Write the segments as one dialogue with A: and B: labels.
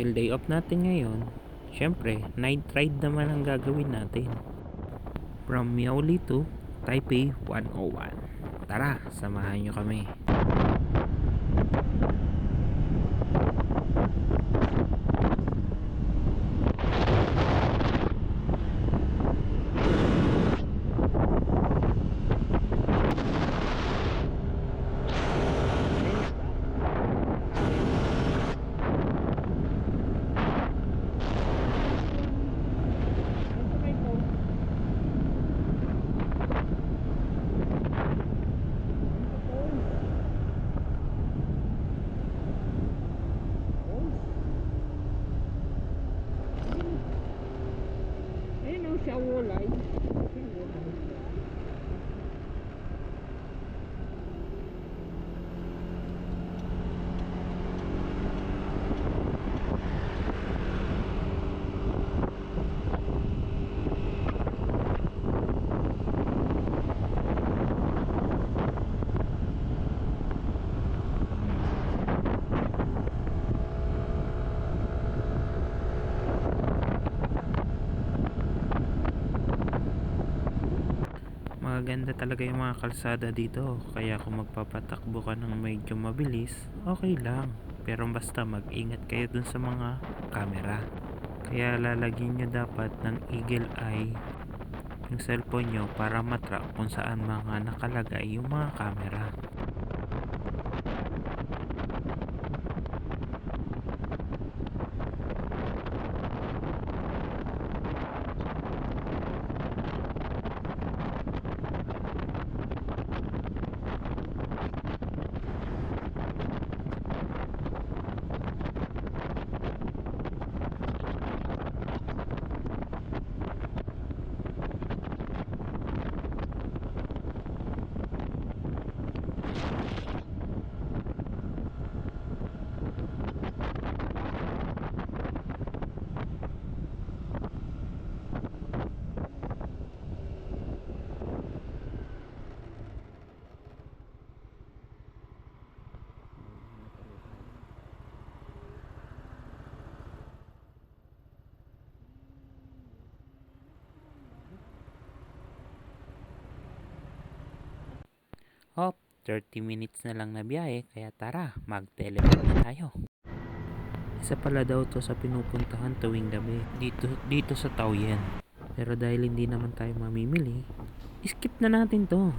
A: Dahil day off natin ngayon, syempre, night ride naman ang gagawin natin. From Miaoli to Taipei 101. Tara, samahan nyo kami.
B: Siya walay.
A: Maganda talaga yung mga kalsada dito, kaya kung magpapatakbo ka ng medyo mabilis, okay lang. Pero basta mag-ingat kayo dun sa mga camera. Kaya lalagyan nyo dapat ng eagle eye yung cellphone nyo para matrack kung saan mga nakalagay yung mga camera. Hop, 30 minutes na lang na biyahe, kaya tara, mag-teleport na tayo. Isa pala daw to sa pinupuntahan tuwing gabi dito sa Taoyuan. Pero dahil hindi naman tayo mamimili, skip na natin to.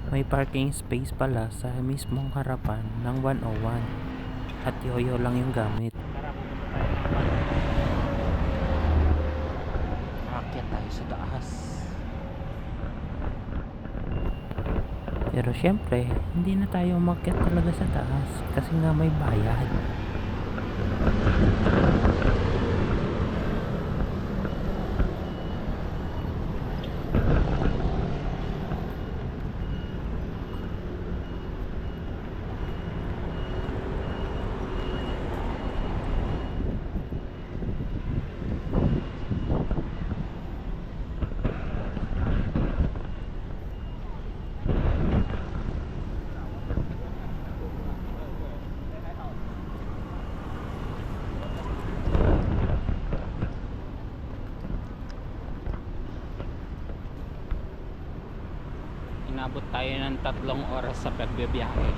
A: May parking space pala sa mismong harapan ng 101 at yoyo lang yung gamit. Aakyat tayo sa taas. Pero syempre, hindi na tayo umakyat talaga sa taas kasi nga may bayad. Inabot tayo ng 3 oras sa pagbibiyahe.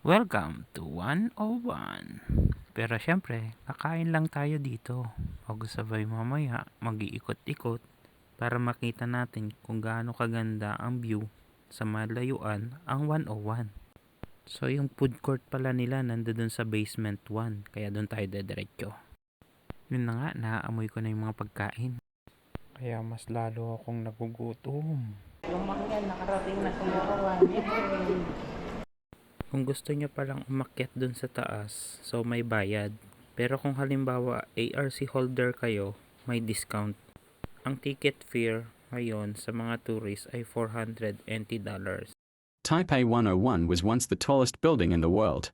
A: Welcome to 101. Pero syempre, kakain lang tayo dito. Pag-sabay mamaya, mag-iikot-ikot. para makita natin kung gaano kaganda ang view sa malayuan ang 101. So yung food court pala nila nandoon sa basement 1, kaya doon tayo dediretso. Yun na nga, naaamoy ko na yung mga pagkain. Kaya mas lalo akong nagugutom.
B: Yung mga nakarating na sa
A: Kung gusto nyo palang umakyat dun sa taas, so may bayad. Pero kung halimbawa ARC holder kayo, may discount. Ang ticket fare ngayon sa mga tourist ay $480.
C: Taipei 101 was once the tallest building in the world.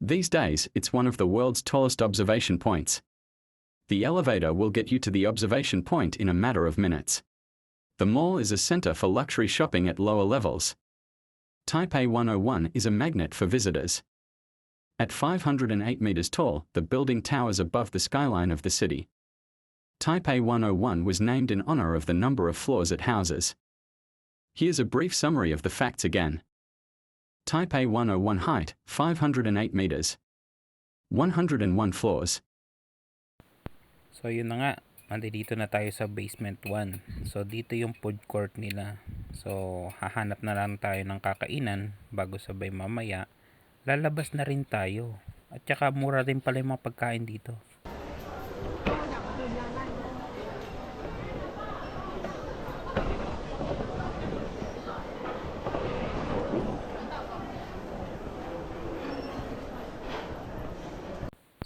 C: These days, it's one of the world's tallest observation points. The elevator will get you to the observation point in a matter of minutes. The mall is a center for luxury shopping at lower levels. Taipei 101 is a magnet for visitors. At 508 meters tall, the building towers above the skyline of the city. Taipei 101 was named in honor of the number of floors it houses. Here's a brief summary of the facts again. Taipei 101 height, 508 meters. 101 floors.
A: So yun na nga, nandito na tayo sa basement 1. So dito yung food court nila. So hahanap na lang tayo ng kakainan bago sabay mamaya. Lalabas na rin tayo. At saka mura rin pala yung mga pagkain dito.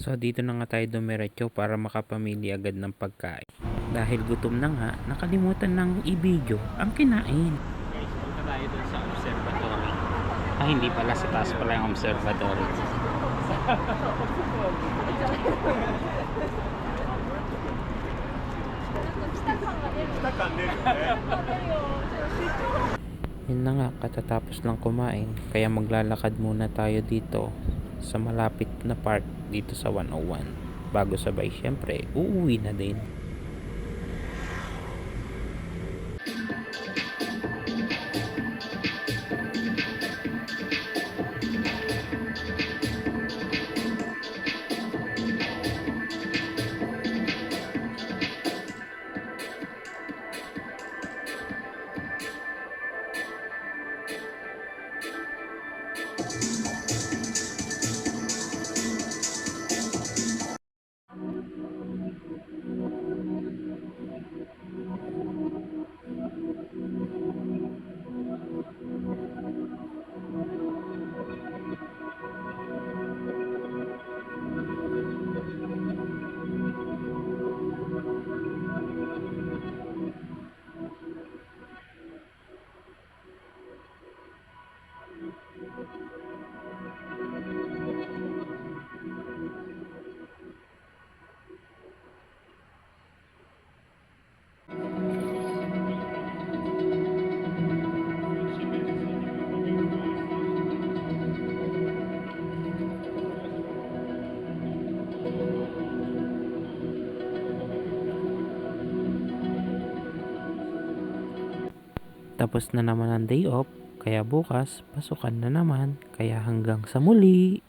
A: So dito na nga tayo dumiretso para makapamili agad ng pagkain. Dahil gutom na nga, nakalimutan ng i-video ang kinain. Guys, punta tayo dun sa observatory. Hindi pala, sa taas pala yung observatory. Yun na nga, katatapos lang kumain, kaya maglalakad muna tayo dito sa malapit na park dito sa 101 bago sabay syempre uuwi na din. Tapos na naman ang day off, kaya bukas pasukan na naman. Kaya hanggang sa muli!